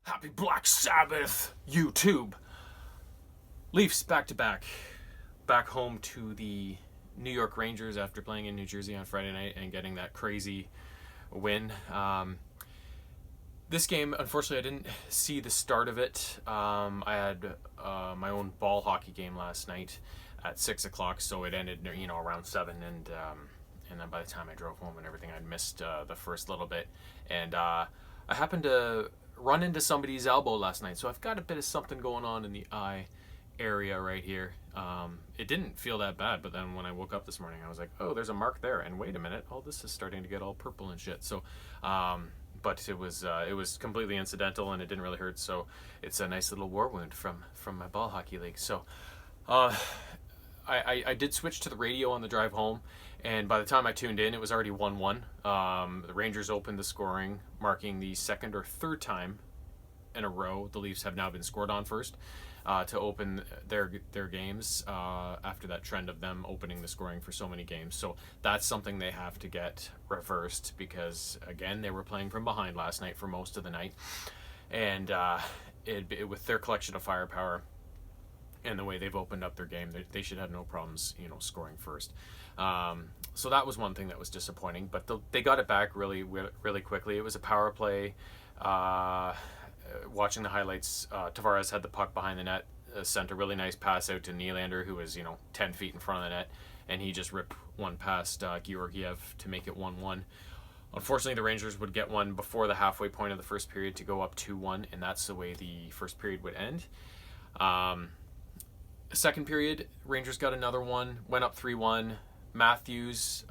Happy Black Sabbath, YouTube. Leafs back to back home to the New York Rangers after playing in New Jersey on Friday night and getting that crazy win. This game, unfortunately, I didn't see the start of it. I had my own ball hockey game last night at 6 o'clock, so it ended around 7, and then by the time I drove home and everything, I'd missed the first little bit, and I happened to run into somebody's elbow last night, so I've got a bit of something going on in the eye area right here. It didn't feel that bad, but then when I woke up this morning, I was like, oh, there's a mark there, and wait a minute, oh, this is starting to get all purple and shit. So but it was completely incidental, and it didn't really hurt, so it's a nice little war wound from my ball hockey league. So I did switch to the radio on the drive home, and by the time I tuned in, it was already 1-1. The Rangers opened the scoring, marking the second or third time in a row the Leafs have now been scored on first to open their games after that trend of them opening the scoring for so many games. So that's something they have to get reversed, because, again, they were playing from behind last night for most of the night, and with their collection of firepower and the way they've opened up their game, they should have no problems, scoring first. So that was one thing that was disappointing, but they got it back really, really quickly. It was a power play. Watching the highlights, Tavares had the puck behind the net, sent a really nice pass out to Nylander, who was 10 feet in front of the net, and he just ripped one past Georgiev to make it 1-1. Unfortunately, the Rangers would get one before the halfway point of the first period to go up 2-1, and that's the way the first period would end. Second period, Rangers got another one, went up 3-1. Matthews,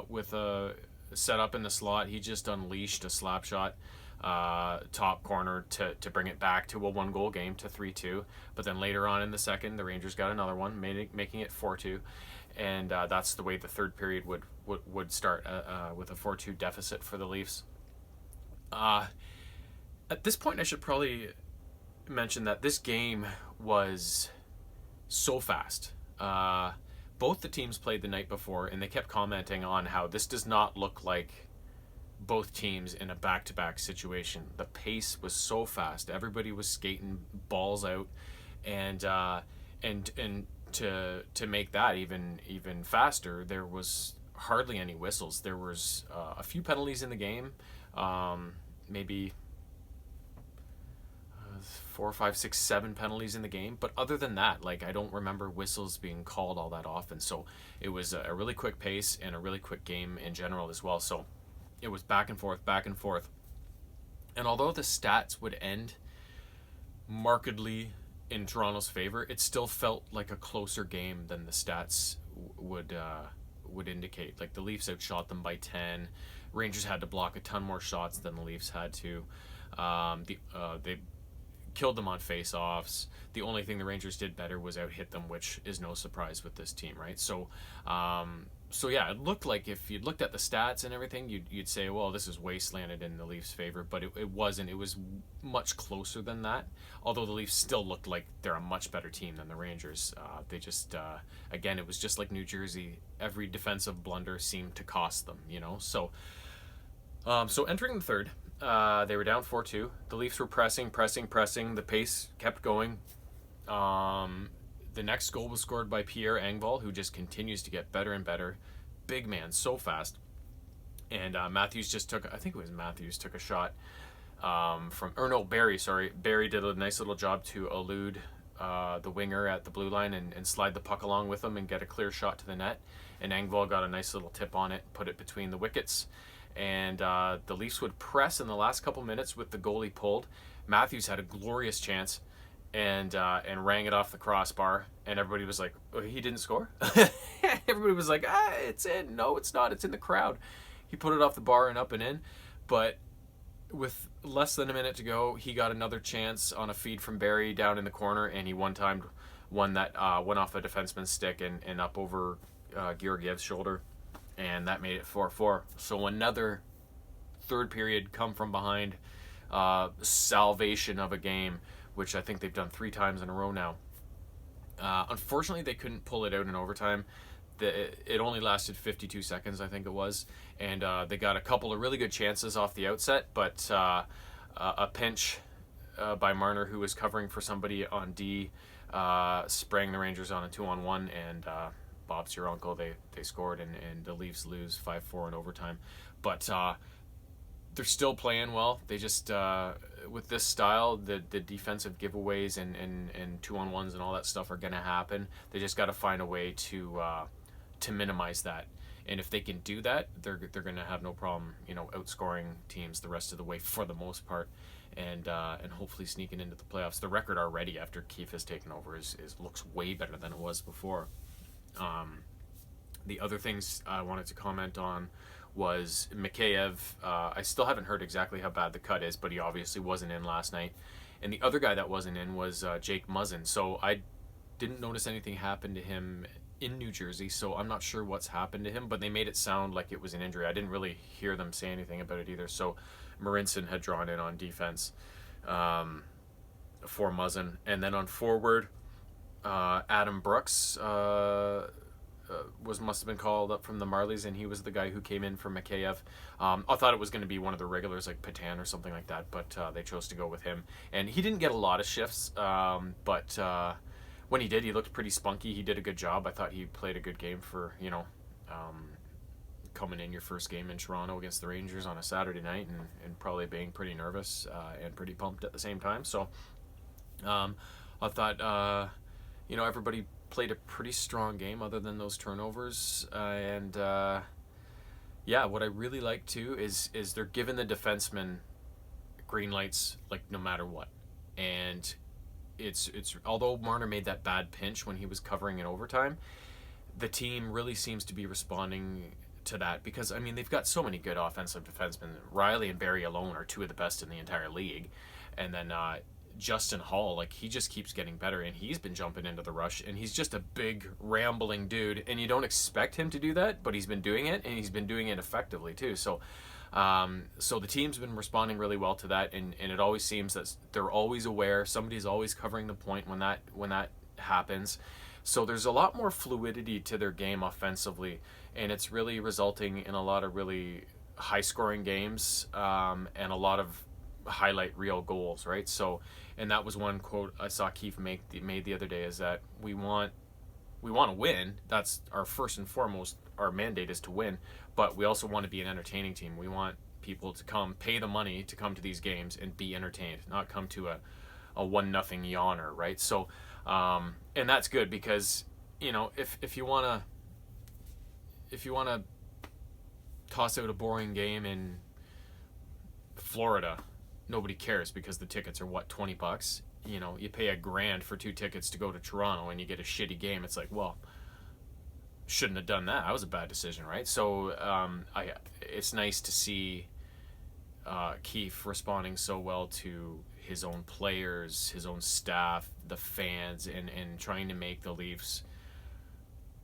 with a setup in the slot, he just unleashed a slap shot, top corner to bring it back to a 1-goal game to 3-2. But then later on in the second, the Rangers got another one, making it 4-2. And that's the way the third period would start, with a 4-2 deficit for the Leafs. At this point, I should probably mention that this game was so fast. Both the teams played the night before, and they kept commenting on how this does not look like both teams in a back-to-back situation. The pace was so fast. Everybody was skating balls out, and to make that even faster, there was hardly any whistles. There was a few penalties in the game, maybe 4, 5, 6, 7 penalties in the game, but other than that, I don't remember whistles being called all that often. So it was a really quick pace and a really quick game in general as well. So it was back and forth, and although the stats would end markedly in Toronto's favor, it still felt like a closer game than the stats would indicate. The Leafs outshot them by 10. Rangers had to block a ton more shots than the Leafs had to. They killed them on face-offs. The only thing the Rangers did better was out-hit them, which is no surprise with this team, right? So yeah, it looked like, if you'd looked at the stats and everything, you'd say, well, this is wastelanded in the Leafs' favor, but it wasn't. It was much closer than that, although the Leafs still looked like they're a much better team than the Rangers. They just, again, it was just like New Jersey. Every defensive blunder seemed to cost them, So entering the third, they were down 4-2. The Leafs were pressing. The pace kept going. The next goal was scored by Pierre Engvall, who just continues to get better and better. Big man, so fast. And Matthews took a shot Barry did a nice little job to elude the winger at the blue line and slide the puck along with him and get a clear shot to the net. And Engvall got a nice little tip on it, put it between the wickets. And the Leafs would press in the last couple minutes with the goalie pulled. Matthews had a glorious chance and rang it off the crossbar, and everybody was like, oh, he didn't score? Everybody was like, it's in. No, it's not. It's in the crowd. He put it off the bar and up and in, but with less than a minute to go, he got another chance on a feed from Barry down in the corner, and he one-timed one that went off a defenseman's stick and up over Georgiev's shoulder. And that made it 4-4. So another third period come from behind salvation of a game, which I think they've done 3 times in a row now. Unfortunately, they couldn't pull it out in overtime. It only lasted 52 seconds, I think it was. And they got a couple of really good chances off the outset, but a pinch by Marner, who was covering for somebody on D, spraying the Rangers on a 2-on-1, and Bob's your uncle. They scored, and the Leafs lose 5-4 in overtime. But they're still playing well. They just with this style, the defensive giveaways and 2-on-1s and all that stuff are going to happen. They just got to find a way to minimize that. And if they can do that, they're going to have no problem, outscoring teams the rest of the way for the most part, and hopefully sneaking into the playoffs. The record already after Keefe has taken over is looks way better than it was before. The other things I wanted to comment on was Mikheyev. I still haven't heard exactly how bad the cut is, but he obviously wasn't in last night. And the other guy that wasn't in was Jake Muzzin. So I didn't notice anything happen to him in New Jersey, so I'm not sure what's happened to him, but they made it sound like it was an injury. I didn't really hear them say anything about it either. So Marinson had drawn in on defense for Muzzin. And then on forward, Adam Brooks must have been called up from the Marlies, and he was the guy who came in for Mikheyev. I thought it was going to be one of the regulars like Patan or something like that, but they chose to go with him. And he didn't get a lot of shifts, but when he did, he looked pretty spunky. He did a good job. I thought he played a good game for, coming in your first game in Toronto against the Rangers on a Saturday night, and probably being pretty nervous and pretty pumped at the same time. So I thought, everybody played a pretty strong game other than those turnovers. What I really like too is they're giving the defensemen green lights like no matter what. And it's although Marner made that bad pinch when he was covering in overtime, the team really seems to be responding to that, because they've got so many good offensive defensemen. Riley and Barry alone are two of the best in the entire league, and then Justin Hall, he just keeps getting better, and he's been jumping into the rush, and he's just a big rambling dude, and you don't expect him to do that, but he's been doing it, and he's been doing it effectively too. So the team's been responding really well to that, and it always seems that they're always aware. Somebody's always covering the point when that happens. So there's a lot more fluidity to their game offensively, and it's really resulting in a lot of really high-scoring games and a lot of highlight reel goals, right? So, and that was one quote I saw Keefe made the other day, is that we want to win. That's our first and foremost. Our mandate is to win, but we also want to be an entertaining team. We want people to come, pay the money to come to these games and be entertained, not come to a 1-0 yawner, right? So, and that's good, because if you wanna toss out a boring game in Florida, nobody cares, because the tickets are $20. You pay $1,000 for 2 tickets to go to Toronto, and you get a shitty game. It's like, well, shouldn't have done that. That was a bad decision, right? So it's nice to see Keefe responding so well to his own players, his own staff, the fans, and trying to make the Leafs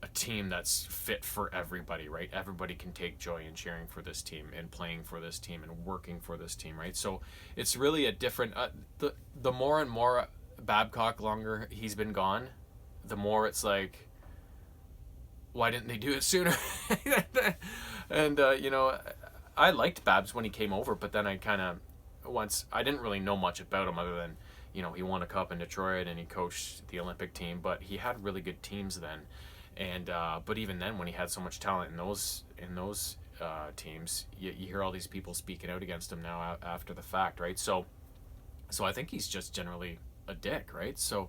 a team that's fit for everybody, right? Everybody can take joy in cheering for this team and playing for this team and working for this team, right? So it's really a different... the more and more Babcock longer he's been gone, the more it's like, why didn't they do it sooner? And, I liked Babs when he came over, but then I didn't really know much about him other than, he won a cup in Detroit and he coached the Olympic team, but he had really good teams then. And but even then, when he had so much talent in those teams, you hear all these people speaking out against him now after the fact, right? So I think he's just generally a dick, right? So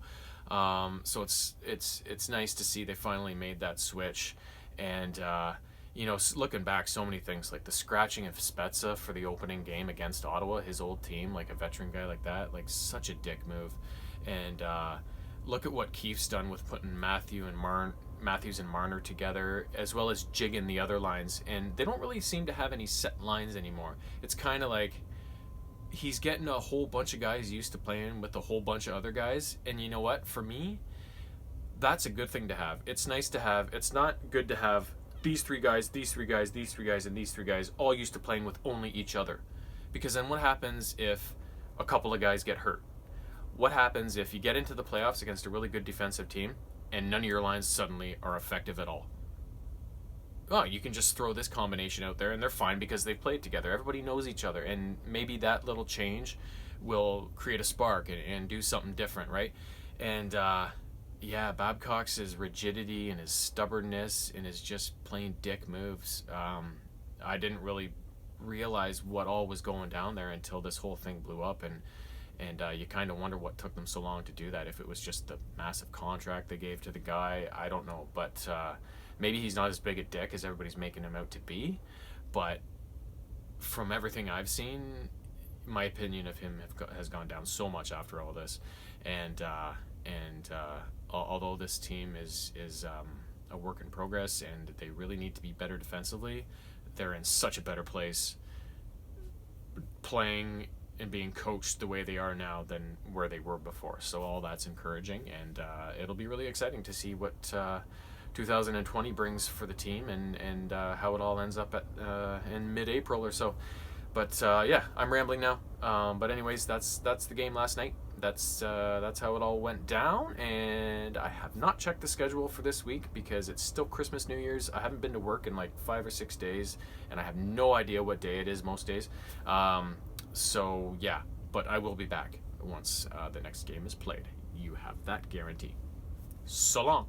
it's nice to see they finally made that switch, and looking back, so many things, like the scratching of Spezza for the opening game against Ottawa, his old team, like a veteran guy like that, like such a dick move. And look at what Keefe's done with putting Matthews and Marner together, as well as jigging the other lines, and they don't really seem to have any set lines anymore. It's kind of like he's getting a whole bunch of guys used to playing with a whole bunch of other guys, and you know what? For me, that's a good thing to have. It's nice to have. It's not good to have these 3 guys, these 3 guys, these 3 guys, and these 3 guys all used to playing with only each other, because then what happens if a couple of guys get hurt? What happens if you get into the playoffs against a really good defensive team and none of your lines suddenly are effective at all? Oh, you can just throw this combination out there and they're fine because they've played together. Everybody knows each other, and maybe that little change will create a spark and do something different, right? And yeah, Babcock's his rigidity and his stubbornness and his just plain dick moves. I didn't really realize what all was going down there until this whole thing blew up, and you kind of wonder what took them so long to do that. If it was just the massive contract they gave to the guy, I don't know. But maybe he's not as big a dick as everybody's making him out to be. But from everything I've seen, my opinion of him has gone down so much after all this. And although this team is a work in progress and they really need to be better defensively, they're in such a better place playing and being coached the way they are now than where they were before. So all that's encouraging, and it'll be really exciting to see what 2020 brings for the team, and how it all ends up at in mid-April or so. But yeah, I'm rambling now. But anyways, that's the game last night. That's how it all went down, and I have not checked the schedule for this week because it's still Christmas, New Year's. I haven't been to work in like 5 or 6 days, and I have no idea what day it is most days. So yeah, but I will be back once the next game is played. You have that guarantee. So long.